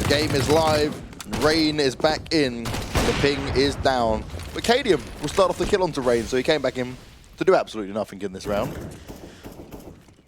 game is live. Rain is back in. The ping is down. But Cadium will start off the kill onto Rain, so he came back in to do absolutely nothing in this round.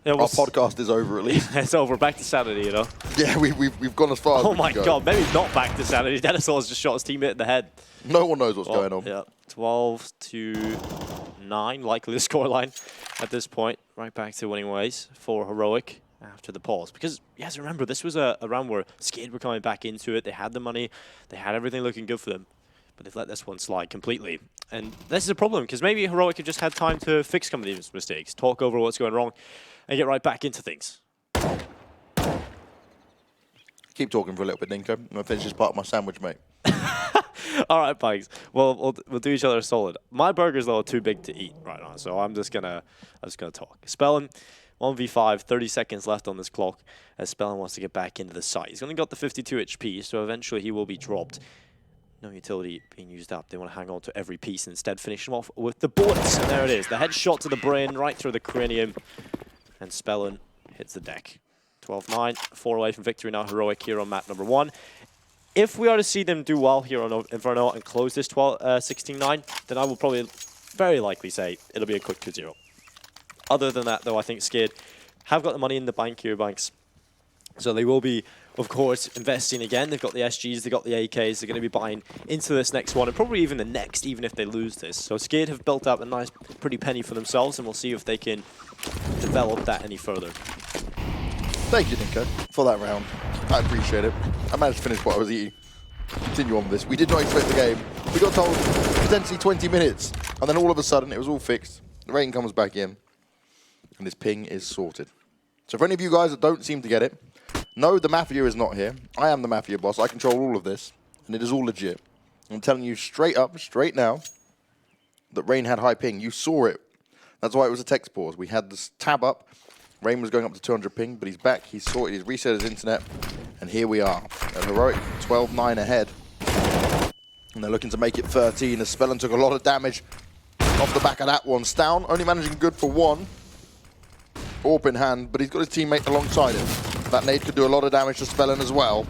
Yeah, our podcast is over at least. It's over. Back to sanity, you know? Yeah, we've gone as far as oh my god, maybe not back to sanity. Dinosaur's just shot his teammate in the head. No one knows what's going on. Yeah, 12-9, likely the scoreline at this point. Right back to winning ways for Heroic after the pause. Because, yes, remember, this was a round where SKADE were coming back into it. They had the money. They had everything looking good for them. But they've let this one slide completely. And this is a problem, because maybe Heroic have just had time to fix some of these mistakes, talk over what's going wrong, and get right back into things. Keep talking for a little bit, Ninko. I'm going to finish this part of my sandwich, mate. All right, Pikes. Well, we'll do each other a solid. My burger's a little too big to eat right now, so I'm just gonna talk. Spellin, 1v5, 30 seconds left on this clock, as Spellin wants to get back into the site. He's only got the 52 HP, so eventually he will be dropped. No utility being used up. They want to hang on to every piece and instead finish him off with the bullets. And there it is. The headshot to the brain, right through the cranium. And Spellin hits the deck. 12-9, 4 away from victory now. Heroic here on map number 1. If we are to see them do well here on Inferno and close this 16-9, then I will probably very likely say it'll be a quick 2-0. Other than that, though, I think SKADE have got the money in the bank here, Banks. So they will be, of course, investing again. They've got the SGs, they've got the AKs. They're going to be buying into this next one and probably even the next, even if they lose this. So SKADE have built up a nice, pretty penny for themselves, and we'll see if they can develop that any further. Thank you, Ninko, for that round. I appreciate it. I managed to finish what I was eating. Continue on with this. We did not expect the game. We got told potentially 20 minutes, and then all of a sudden it was all fixed. The rain comes back in, and this ping is sorted. So for any of you guys that don't seem to get it, no, the Mafia is not here. I am the Mafia boss. I control all of this, and it is all legit. I'm telling you straight up, straight now, that Rain had high ping. You saw it. That's why it was a text pause. We had this tab up. Rain was going up to 200 ping, but he's back. He's sorted. He's reset his internet. And here we are. At Heroic 12-9 ahead. And they're looking to make it 13 as Spellin took a lot of damage off the back of that one. Stown only managing good for one. Orb in hand, but he's got his teammate alongside him. That nade could do a lot of damage to Spellin as well.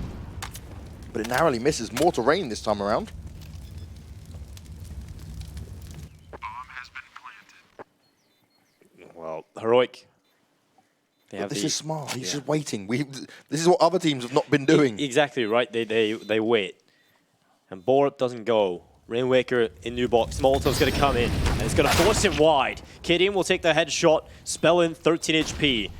But it narrowly misses. More to Rain this time around. Well, Heroic. This is smart. He's just waiting. This is what other teams have not been doing. Exactly, right? They wait. And Borup doesn't go. Rainwaker in new box. Molotov's going to come in, and it's going to force him wide. Kidian will take the headshot. Spellin, 13 HP.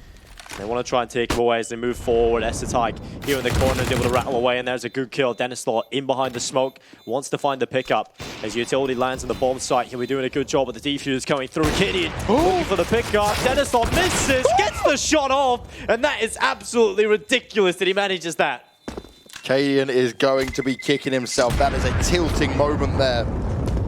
They want to try and take him away as they move forward. Estetike here in the corner is able to rattle away, and there's a good kill. Denislaw in behind the smoke, wants to find the pickup. As utility lands on the bomb site, he'll be doing a good job with the defuse coming through. Kidian looking for the pickup. Denislaw misses, gets the shot off, and that is absolutely ridiculous that he manages that. Cadian is going to be kicking himself. That is a tilting moment there.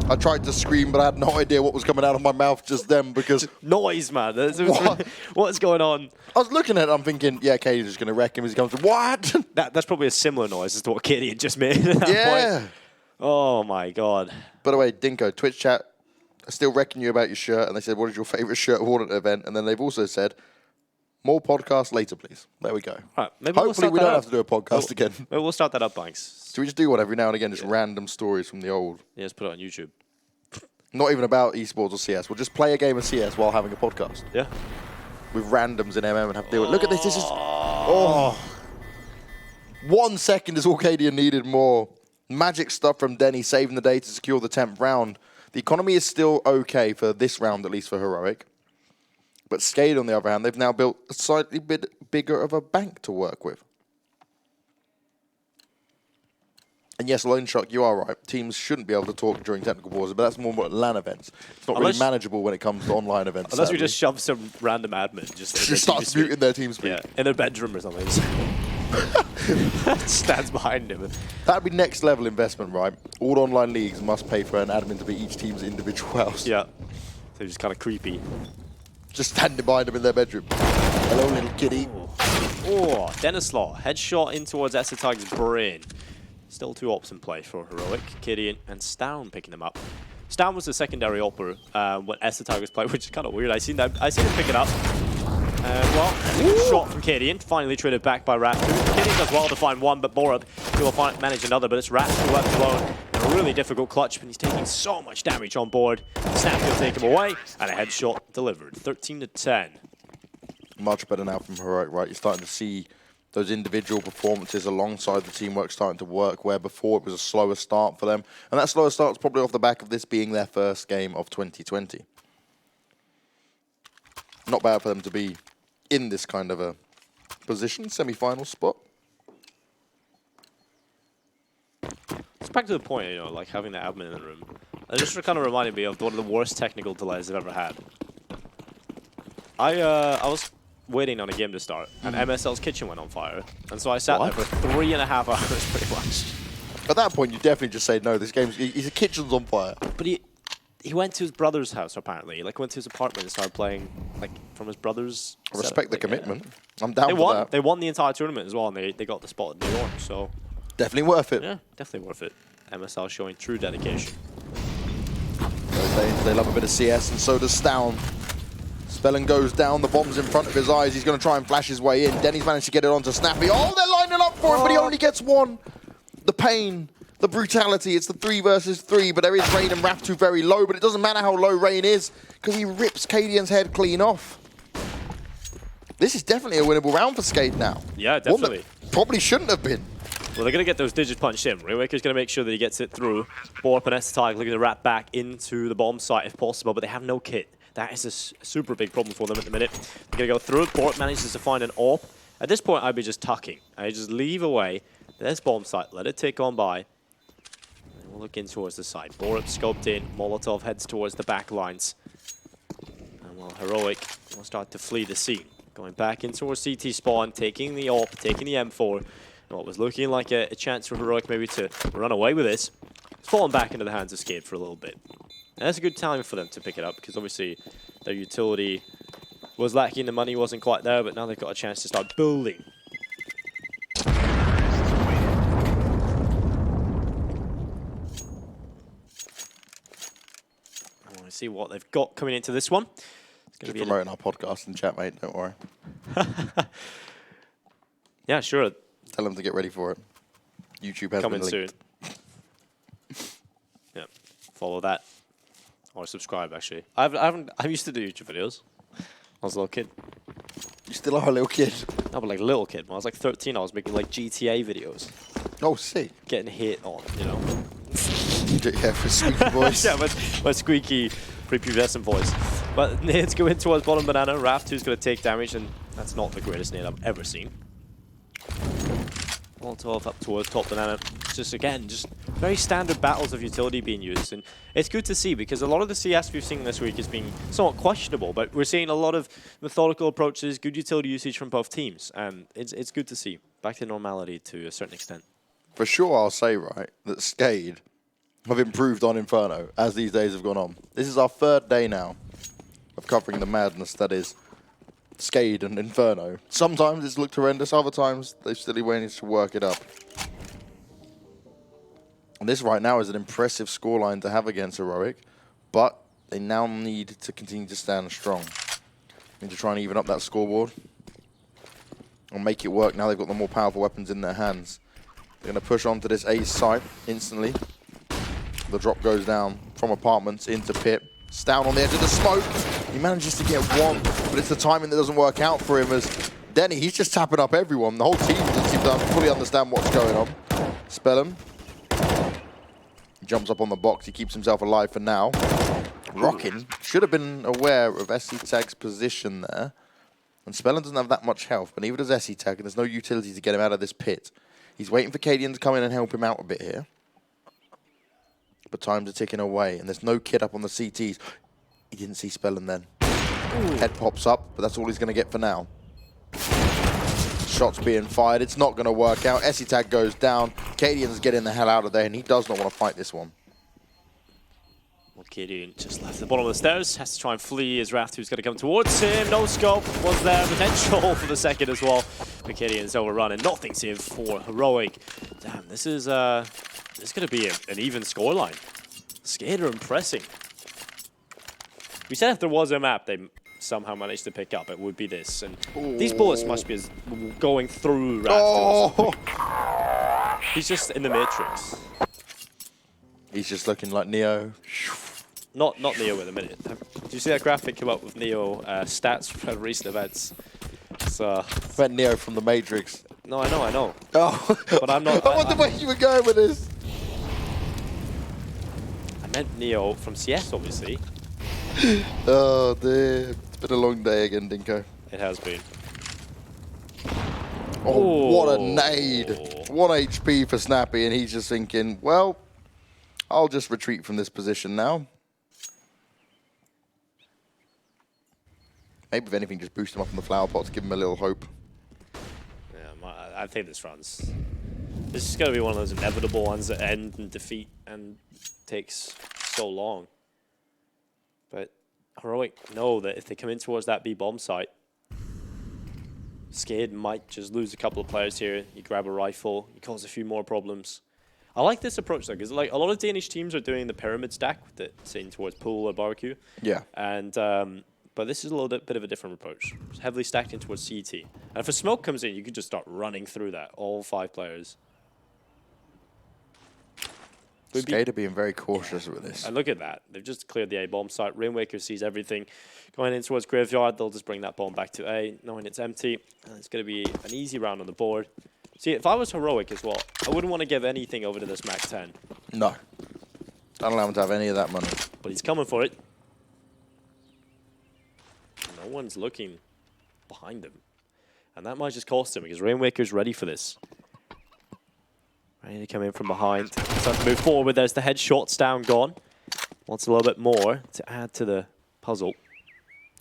I tried to scream, but I had no idea what was coming out of my mouth just then because... Noise, man. What? What's going on? I was looking at it, I'm thinking, yeah, Cadian's just going to wreck him as he comes to... What? That's probably a similar noise as to what Kidian just made at that point. Oh, my God. By the way, Dinko, Twitch chat are still wrecking you about your shirt, and they said, what is your favourite shirt worn at an event? And then they've also said... more podcasts later, please. There we go. Right, maybe hopefully we don't have to do a podcast again. Maybe we'll start that up, Banks. So we just do one every now and again, just random stories from the old. Yeah, just put it on YouTube. Not even about esports or CS. We'll just play a game of CS while having a podcast. Yeah. With randoms in MM and have to do it. Look at this. This is... Oh. 1 second is all Cadian needed more. Magic stuff from Denny, saving the day to secure the 10th round. The economy is still okay for this round, at least for Heroic. But SKADE, on the other hand, they've now built a slightly bit bigger of a bank to work with. And yes, Lone Shark, you are right. Teams shouldn't be able to talk during technical pauses, but that's more about LAN events. It's not really manageable when it comes to online events. Unless we just shove some random admin. Just starts muting their team speak. Yeah, in their bedroom or something. Stands behind him. That'd be next level investment, right? All online leagues must pay for an admin to be each team's individual house. Yeah. So just kind of creepy. Just standing behind them in their bedroom. Hello, little kitty. Oh, Denislaw. Headshot in towards Estetike's brain. Still 2 ops in play for Heroic. Kidian and Stown picking them up. Stown was the secondary opper when Estetike was playing, which is kind of weird. I seen him pick it up. Well, that's a good shot from Cadian. Finally traded back by Raptor. Cadian does well to find one, but Borup will manage another, but it's Raptor left alone. A really difficult clutch, but he's taking so much damage on board. Snap will take him away, and a headshot delivered. 13-10. Much better now from Heroic, right? You're starting to see those individual performances alongside the teamwork starting to work, where before it was a slower start for them. And that slower start's probably off the back of this being their first game of 2020. Not bad for them to be in this kind of a position, semi-final spot. It's back to the point, you know, like having the admin in the room. It just kind of reminded me of one of the worst technical delays I've ever had. I was waiting on a game to start, and MSL's kitchen went on fire. And so I sat there for 3.5 hours, pretty much. At that point, you definitely just say, no, this game's, his kitchen's on fire. But he went to his brother's house, apparently. Like, went to his apartment and started playing, like, from his brother's I respect the commitment. Yeah. I'm down for that. They won the entire tournament as well, and they got the spot in New York, so... Definitely worth it. Yeah, definitely worth it. MSL showing true dedication. They love a bit of CS, and so does Stown. Spellin goes down, the bomb's in front of his eyes. He's going to try and flash his way in. Denny's managed to get it onto Snappy. Oh, they're lining up for him, but he only gets one. The pain, the brutality. It's the 3 versus 3, but there is Rain and Raptu very low, but it doesn't matter how low Rain is, because he rips Cadian's head clean off. This is definitely a winnable round for SKADE now. Yeah, definitely. Probably shouldn't have been. Well, they're going to get those digits punched in. Raywaker's going to make sure that he gets it through. Borup and STAG looking to wrap back into the bomb site if possible, but they have no kit. That is a super big problem for them at the minute. They're going to go through. Borup manages to find an AWP. At this point, I'd be just tucking. I just leave away this bomb site, let it tick on by. And we'll look in towards the side. Borup scoped in. Molotov heads towards the back lines. And well, Heroic will start to flee the scene. Going back in towards CT spawn, taking the AWP, taking the M4. And what was looking like a chance for Heroic maybe to run away with this. It's fallen back into the hands of SKADE for a little bit. And that's a good time for them to pick it up, because obviously their utility was lacking, the money wasn't quite there, but now they've got a chance to start building. I want to see what they've got coming into this one. It's Just promoting our podcast in chat, mate, don't worry. Yeah, sure. Tell them to get ready for it. YouTube has Coming been linked. soon. Yeah, follow that. Or subscribe, actually. I used to do YouTube videos. I was a little kid. You still are a little kid. No, but like a little kid. When I was like 13, I was making like GTA videos. Oh, sick. Getting hit on, you know. Yeah, for squeaky voice. Yeah, my squeaky prepubescent voice. But nades go in towards bottom banana. Raptu's going to take damage, and that's not the greatest nade I've ever seen. Molotov up towards top banana. Just again, just very standard battles of utility being used, and it's good to see, because a lot of the CS we've seen this week has been somewhat questionable, but we're seeing a lot of methodical approaches, good utility usage from both teams, and it's good to see. Back to normality to a certain extent. For sure, I'll say, right, that SKADE have improved on Inferno as these days have gone on. This is our 3rd day now of covering the madness that is SKADE and Inferno. Sometimes it's looked horrendous, other times they've still managed to work it up. And this right now is an impressive scoreline to have against Heroic, but they now need to continue to stand strong. Need to try and even up that scoreboard and make it work. Now they've got the more powerful weapons in their hands. They're going to push onto this A site instantly. The drop goes down from apartments into pit. It's down on the edge of the smoke. He manages to get one, but it's the timing that doesn't work out for him, as Denny, he's just tapping up everyone. The whole team doesn't seem to fully understand what's going on. Spellin jumps up on the box. He keeps himself alive for now. Rockin should have been aware of SCTag's position there. And Spellin doesn't have that much health, but neither does SCTag, and there's no utility to get him out of this pit. He's waiting for Cadian to come in and help him out a bit here. But times are ticking away, and there's no kit up on the CTs. He didn't see Spellin then. Head pops up, but that's all he's going to get for now. Shots being fired. It's not going to work out. SCTag goes down. Cadian's getting the hell out of there, and he does not want to fight this one. Well, Cadian just left the bottom of the stairs. Has to try and flee as Raptu's going to come towards him. No scope. Was there potential for the second as well? But Cadian's overrun, and nothing's here for Heroic. Damn, this is going to be an even scoreline. SKADE are impressing. We said if there was a map they somehow manage to pick up, it would be this. And Ooh. these bullets must be going through Raptor. Oh! He's just in the Matrix. He's just looking like Neo. Not Neo in a minute. Do you see that graphic come up with Neo stats from recent events? So, I meant Neo from the Matrix. no, I know. Oh, But I'm not. I wonder where you were going with this. I meant Neo from CS, obviously. Oh dear, it's been a long day again, Dinko. It has been. Oh, what a nade. 1 HP for Snappy, and he's just thinking, well, I'll just retreat from this position now. Maybe if anything, just boost him up on the flower pots, give him a little hope. Yeah, I think this runs. This is going to be one of those inevitable ones that end in defeat and takes so long. But Heroic know that if they come in towards that B bomb site, SKADE might just lose a couple of players here. You grab a rifle, you cause a few more problems. I like this approach though, because like a lot of Danish teams are doing the pyramid stack that's in towards pool or barbecue. Yeah. And but this is a little bit of a different approach. It's heavily stacked in towards CT. And if a smoke comes in, you could just start running through that, all 5 players. SKADE are being very cautious with this. And look at that. They've just cleared the A bomb site. Rainwaker sees everything. Going in towards Graveyard, they'll just bring that bomb back to A, knowing it's empty. And it's going to be an easy round on the board. See, if I was Heroic as well, I wouldn't want to give anything over to this Mac 10. No. Don't allow him to have any of that money. But he's coming for it. No one's looking behind him. And that might just cost him because Rainwaker's ready for this. Ready to come in from behind. Starting to move forward. There's the headshots down, gone. Wants a little bit more to add to the puzzle.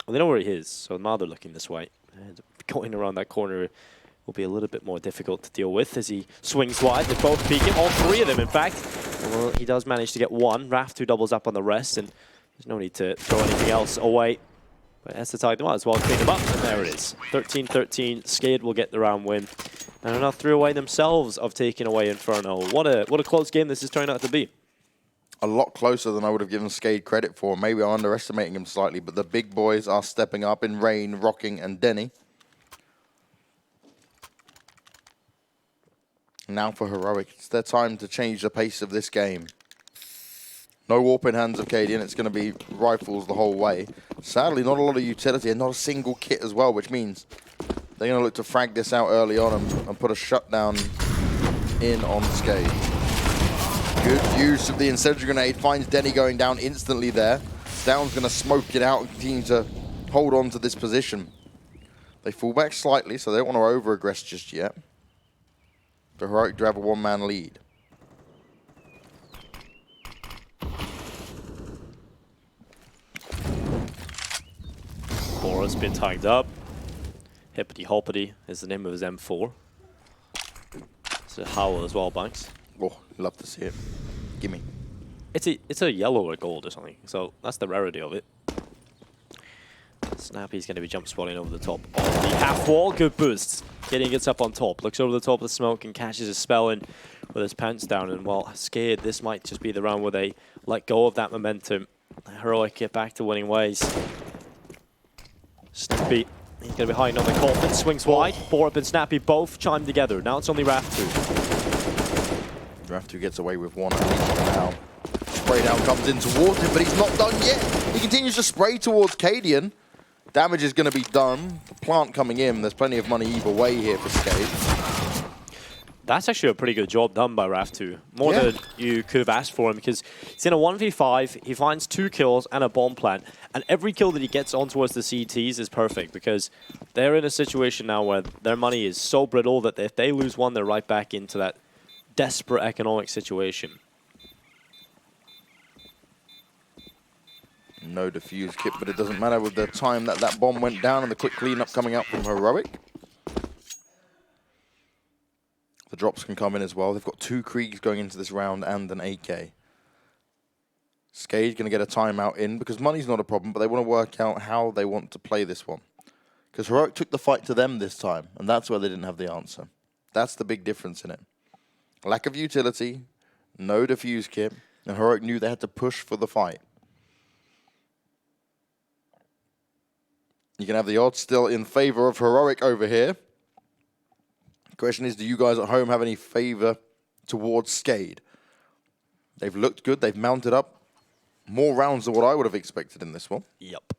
Well, they know where he is, so now they're looking this way. And going around that corner will be a little bit more difficult to deal with as he swings wide. They both peek him, all 3 of them, in fact. Well, he does manage to get 1. Raf2 doubles up on the rest, and there's no need to throw anything else away. But that's the target. They might as well clean them up, and there it is. 13-13. SKADE will get the round win. And enough threw away themselves of taking away Inferno. What a close game this has turned out to be. A lot closer than I would have given SKADE credit for. Maybe I'm underestimating him slightly, but the big boys are stepping up in Rain, Rocking, and Denny. Now for Heroic. It's their time to change the pace of this game. No warp in hands of KD, and it's going to be rifles the whole way. Sadly, not a lot of utility and not a single kit as well, which means they're going to look to frag this out early on and put a shutdown in on SKADE. Good use of the incendiary grenade. Finds Denny going down instantly there. Down's going to smoke it out and continue to hold on to this position. They fall back slightly, so they don't want to over-aggress just yet. The Heroic do have a 1-man lead. Bora's been tagged up. Hippity Hoppity is the name of his M4. It's a Howl as well, Banks. Oh, love to see it. Gimme. It's a yellow or gold or something, so that's the rarity of it. Snappy's going to be jump spotting over the top of the half wall. Good boosts. Gideon gets up on top, looks over the top of the smoke and catches a spell in with his pants down. And while SKADE, this might just be the round where they let go of that momentum. Heroic get back to winning ways. Snappy, he's going to be hiding on the coffin, swings wide. Borup and Snappy both chime together. Now it's only Raf2. Raf2 gets away with 1 now. Spray down comes in towards him, but he's not done yet. He continues to spray towards Cadian. Damage is going to be done. The plant coming in. There's plenty of money either way here for SKADE. That's actually a pretty good job done by Raf2. More than you could have asked for him because he's in a 1v5. He finds 2 kills and a bomb plant. And every kill that he gets on towards the CTs is perfect because they're in a situation now where their money is so brittle that if they lose one, they're right back into that desperate economic situation. No defuse kit, but it doesn't matter with the time that bomb went down and the quick cleanup coming up from Heroic. The drops can come in as well. They've got 2 Kriegs going into this round and an AK. SKADE going to get a timeout in because money's not a problem, but they want to work out how they want to play this one. Because Heroic took the fight to them this time, and that's where they didn't have the answer. That's the big difference in it. Lack of utility, no defuse kit, and Heroic knew they had to push for the fight. You can have the odds still in favor of Heroic over here. Question is, do you guys at home have any favor towards SKADE? They've looked good. They've mounted up more rounds than what I would have expected in this one. Yep.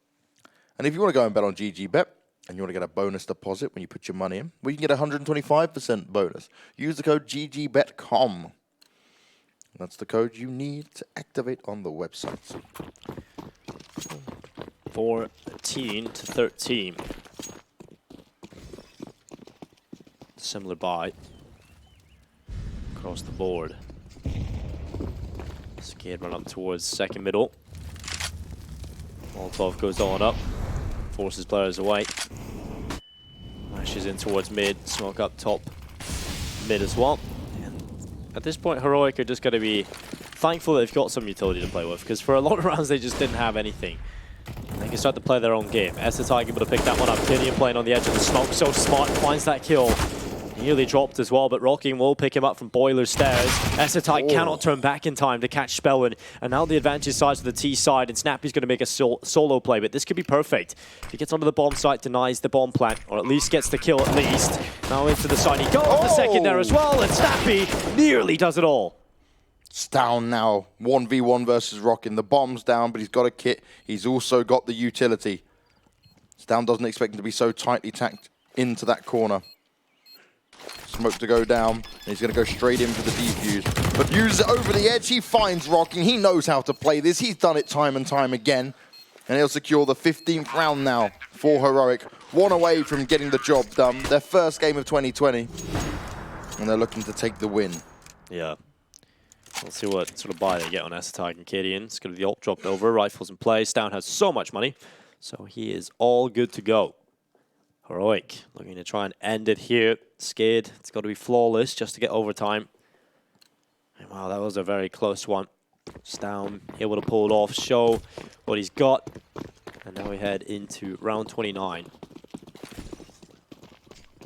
And if you want to go and bet on GG.Bet and you want to get a bonus deposit when you put your money in, well, you can get a 125% bonus. Use the code GG.Bet.com. That's the code you need to activate on the website. 14 to 13. Similar buy across the board. SKADE run up towards second middle. Molotov goes on up, forces players away. Lashes in towards mid, smoke up top, mid as well. And at this point, Heroic are just going to be thankful they've got some utility to play with, because for a lot of rounds they just didn't have anything. They can start to play their own game. SKADE able to pick that one up. Gideon playing on the edge of the smoke, so smart, finds that kill. Nearly dropped as well, but Rocking will pick him up from Boiler Stairs. SKADE cannot turn back in time to catch Spellman, and now the advantage sides to the T side, and Snappy's going to make a solo play, but this could be perfect. If he gets onto the bomb site, denies the bomb plant, or at least gets the kill at least. Now into the side, he goes the second there as well, and Snappy nearly does it all. It's down now, 1v1 versus Rocking. The bomb's down, but he's got a kit. He's also got the utility. Down doesn't expect him to be so tightly tacked into that corner. Smoke to go down, and he's going to go straight in for the defuse. But uses it over the edge, he finds Rocking. He knows how to play this. He's done it time and time again. And he'll secure the 15th round now for Heroic. One away from getting the job done. Their first game of 2020. And they're looking to take the win. Yeah. Let's see what sort of buy they get on SKADE and Gideon. It's going to be the ult dropped over, rifles in place. Down has so much money, so he is all good to go. Heroic looking to try and end it here. SKADE, it's got to be flawless just to get overtime. And wow, that was a very close one. Down, able to pull it off, show what he's got. And now we head into round 29.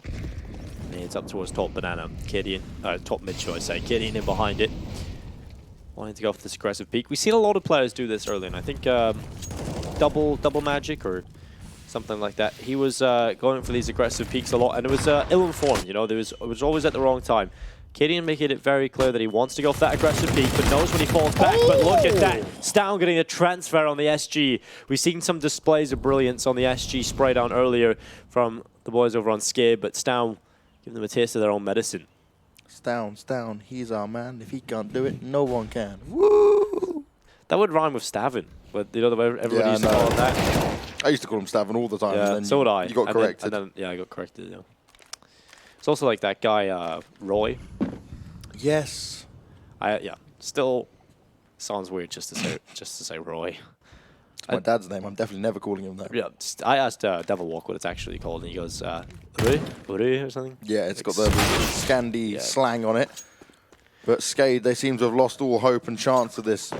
And it's up towards top banana. Gideon, top mid, should I say. Gideon in behind it. Wanting to go for this aggressive peek. We've seen a lot of players do this early, and I think double magic or something like that. He was going for these aggressive peeks a lot, and it was ill-informed. You know, it was always at the wrong time. Gideon making it very clear that he wants to go for that aggressive peek, but knows when he falls back. But look at that, Stown getting a transfer on the SG. We've seen some displays of brilliance on the SG spray down earlier from the boys over on SKADE, but Stown giving them a taste of their own medicine. Stown, he's our man. If he can't do it, no one can. Woo! That would rhyme with Stavin, but you know the way everybody used to call him that. I used to call him Stavin all the time. Yeah, and then so would I. You got corrected. Yeah, I got corrected. Yeah. It's also like that guy Roy. Yes. Yeah. Still sounds weird just to say Roy. It's my dad's name. I'm definitely never calling him that. Yeah. I asked Devil Walk what it's actually called, and he goes Roy or something. Yeah, it's got the Scandi slang on it. But SKADE, they seem to have lost all hope and chance of this.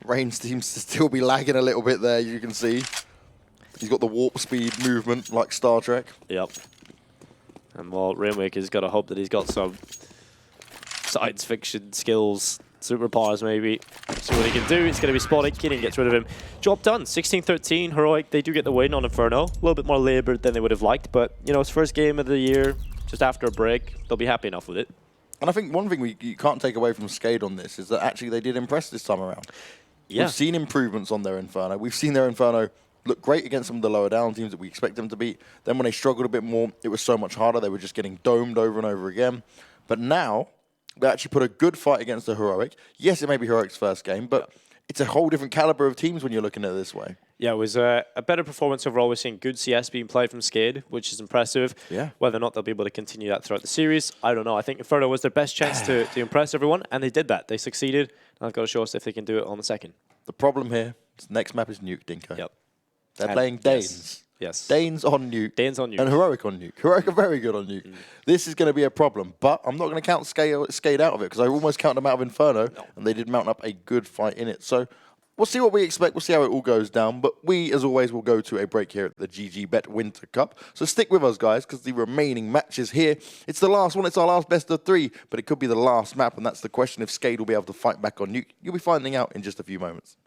Rain seems to still be lagging a little bit there, you can see. He's got the warp speed movement like Star Trek. Yep. And well, Rainmaker's got to hope that he's got some science fiction skills, superpowers maybe. See what he can do. It's going to be spotted. Gideon gets rid of him. Job done. 16-13. Heroic, they do get the win on Inferno. A little bit more labored than they would have liked, but you know, it's first game of the year, just after a break. They'll be happy enough with it. And I think one thing you can't take away from SKADE on this is that actually they did impress this time around. Yeah. We've seen improvements on their Inferno. We've seen their Inferno look great against some of the lower down teams that we expect them to beat. Then when they struggled a bit more, it was so much harder. They were just getting domed over and over again. But now, they actually put a good fight against the Heroic. Yes, it may be Heroic's first game, but it's a whole different caliber of teams when you're looking at it this way. Yeah, it was a better performance overall. We're seeing good CS being played from SKADE, which is impressive. Yeah. Whether or not they'll be able to continue that throughout the series, I don't know. I think Inferno was their best chance to impress everyone, and they did that. They succeeded. And I've got to show us if they can do it on the second. The problem here is next map is Nuke, Dinko. Yep. They're playing Danes. Yes. Danes on Nuke. Danes on Nuke. And Heroic on Nuke. Heroic are very good on Nuke. This is going to be a problem, but I'm not going to count SKADE out of it because I almost counted them out of Inferno, and they did mount up a good fight in it. So we'll see what we expect. We'll see how it all goes down. But we, as always, will go to a break here at the GG.Bet Winter Cup. So stick with us, guys, because the remaining matches here, it's the last one. It's our last best of 3, but it could be the last map, and that's the question if SKADE will be able to fight back on Nuke. You'll be finding out in just a few moments.